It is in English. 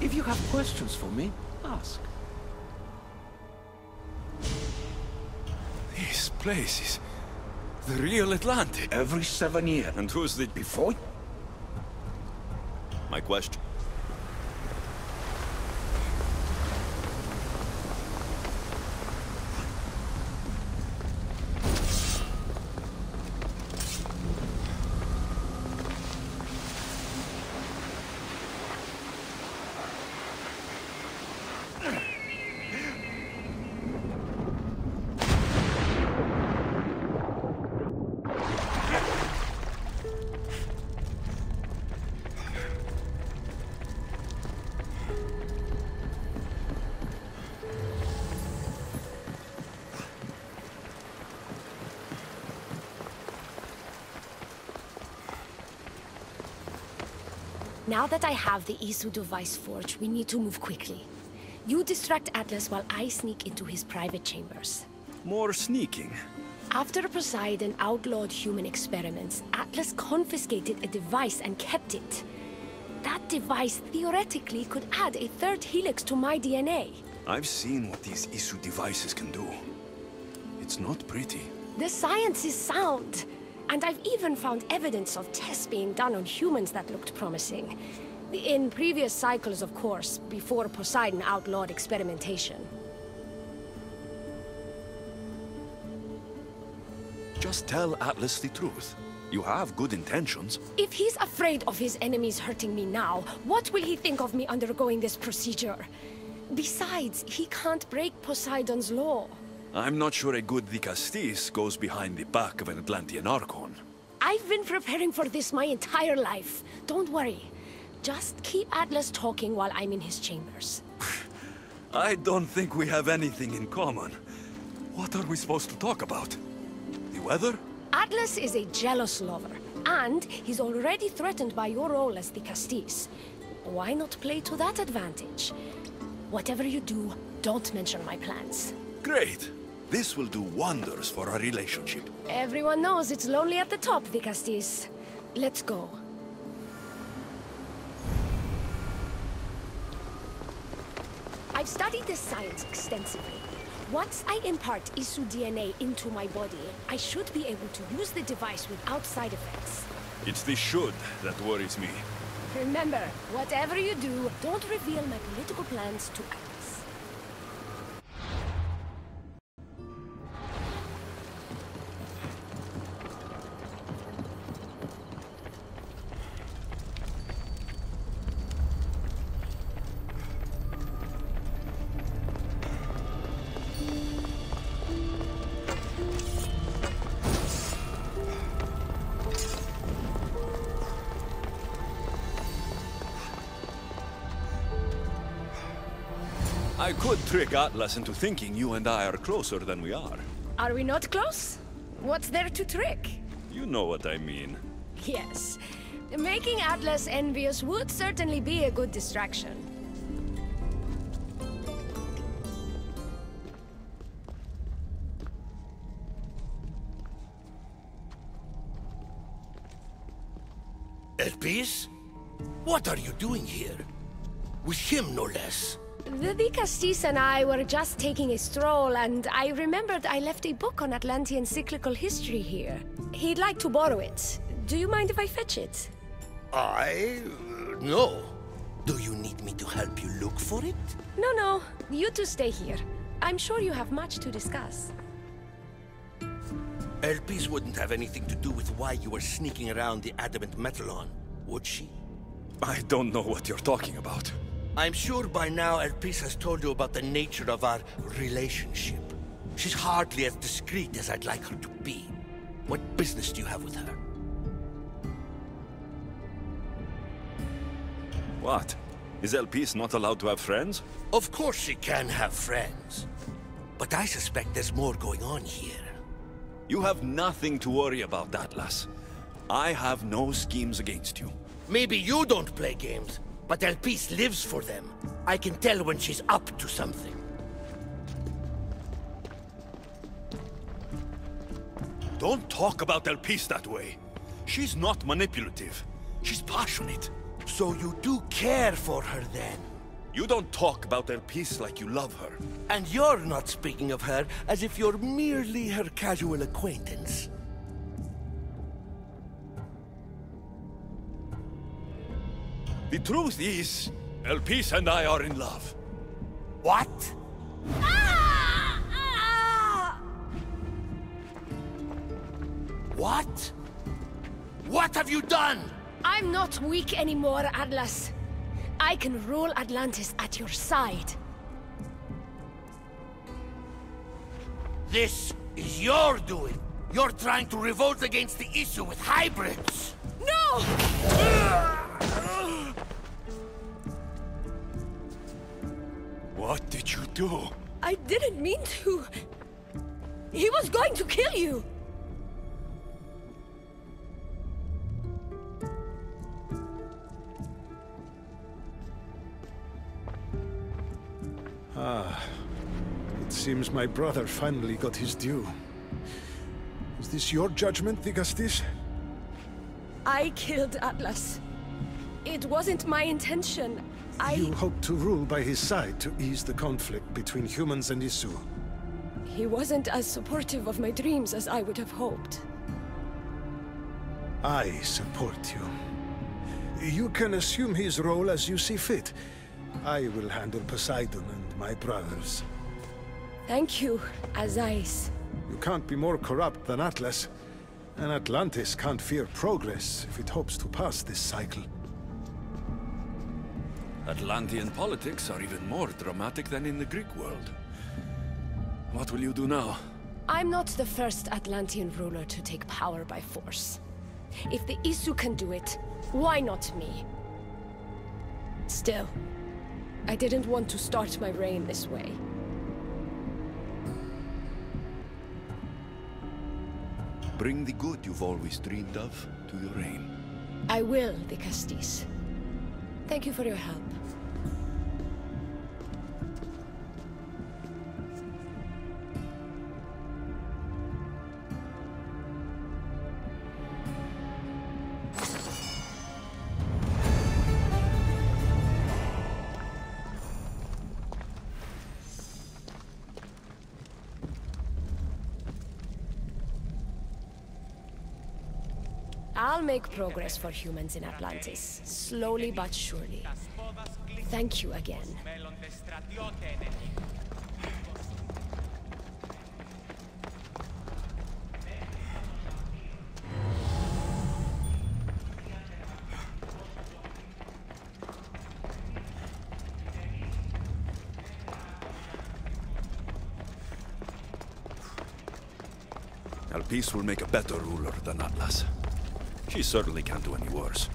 If you have questions for me, ask. This place is the real Atlantis. Every 7 years. And who's the... Before? My question. Now that I have the Isu device forged, we need to move quickly. You distract Atlas while I sneak into his private chambers. More sneaking. After Poseidon outlawed human experiments, Atlas confiscated a device and kept it. That device theoretically could add a third helix to my DNA. I've seen what these Isu devices can do. It's not pretty. The science is sound. And I've even found evidence of tests being done on humans that looked promising. In previous cycles, of course, before Poseidon outlawed experimentation. Just tell Atlas the truth. You have good intentions. If he's afraid of his enemies hurting me now, what will he think of me undergoing this procedure? Besides, he can't break Poseidon's law. I'm not sure a good Dicastis goes behind the back of an Atlantean Archon. I've been preparing for this my entire life. Don't worry. Just keep Atlas talking while I'm in his chambers. I don't think we have anything in common. What are we supposed to talk about? The weather? Atlas is a jealous lover, and he's already threatened by your role as Dicastis. Why not play to that advantage? Whatever you do, don't mention my plans. Great. This will do wonders for our relationship. Everyone knows it's lonely at the top, Dicastis. Let's go. I've studied this science extensively. Once I impart Isu DNA into my body, I should be able to use the device without side effects. It's the should that worries me. Remember, whatever you do, don't reveal my political plans to Atlas. I could trick Atlas into thinking you and I are closer than we are. Are we not close? What's there to trick? You know what I mean. Yes. Making Atlas envious would certainly be a good distraction. Elpis? What are you doing here? With him, no less. The Dicastis and I were just taking a stroll, and I remembered I left a book on Atlantean cyclical history here. He'd like to borrow it. Do you mind if I fetch it? No. Do you need me to help you look for it? No. You two stay here. I'm sure you have much to discuss. Elpis wouldn't have anything to do with why you were sneaking around the adamant metalon, would she? I don't know what you're talking about. I'm sure by now Elpis has told you about the nature of our relationship. She's hardly as discreet as I'd like her to be. What business do you have with her? What? Is Elpis not allowed to have friends? Of course she can have friends. But I suspect there's more going on here. You have nothing to worry about, Atlas. I have no schemes against you. Maybe you don't play games, but Elpis lives for them. I can tell when she's up to something. Don't talk about Elpis that way. She's not manipulative. She's passionate. So you do care for her then? You don't talk about Elpis like you love her. And you're not speaking of her as if you're merely her casual acquaintance. The truth is, Elpis and I are in love. What? What? What have you done? I'm not weak anymore, Atlas. I can rule Atlantis at your side. This is your doing. You're trying to revolt against the issue with hybrids. No! What did you do? I didn't mean to. He was going to kill you. It seems my brother finally got his due. Is this your judgment, the Castis? I killed Atlas. It wasn't my intention. You hoped to rule by his side to ease the conflict between humans and Isu. He wasn't as supportive of my dreams as I would have hoped. I support you. You can assume his role as you see fit. I will handle Poseidon and my brothers. Thank you, Azais. You can't be more corrupt than Atlas. And Atlantis can't fear progress if it hopes to pass this cycle. Atlantean politics are even more dramatic than in the Greek world. What will you do now? I'm not the first Atlantean ruler to take power by force. If the Isu can do it, why not me? Still, I didn't want to start my reign this way. Bring the good you've always dreamed of to your reign. I will, the Castis. Thank you for your help. I'll make progress for humans in Atlantis, slowly but surely. Thank you again. Elpis will make a better ruler than Atlas. She certainly can't do any worse.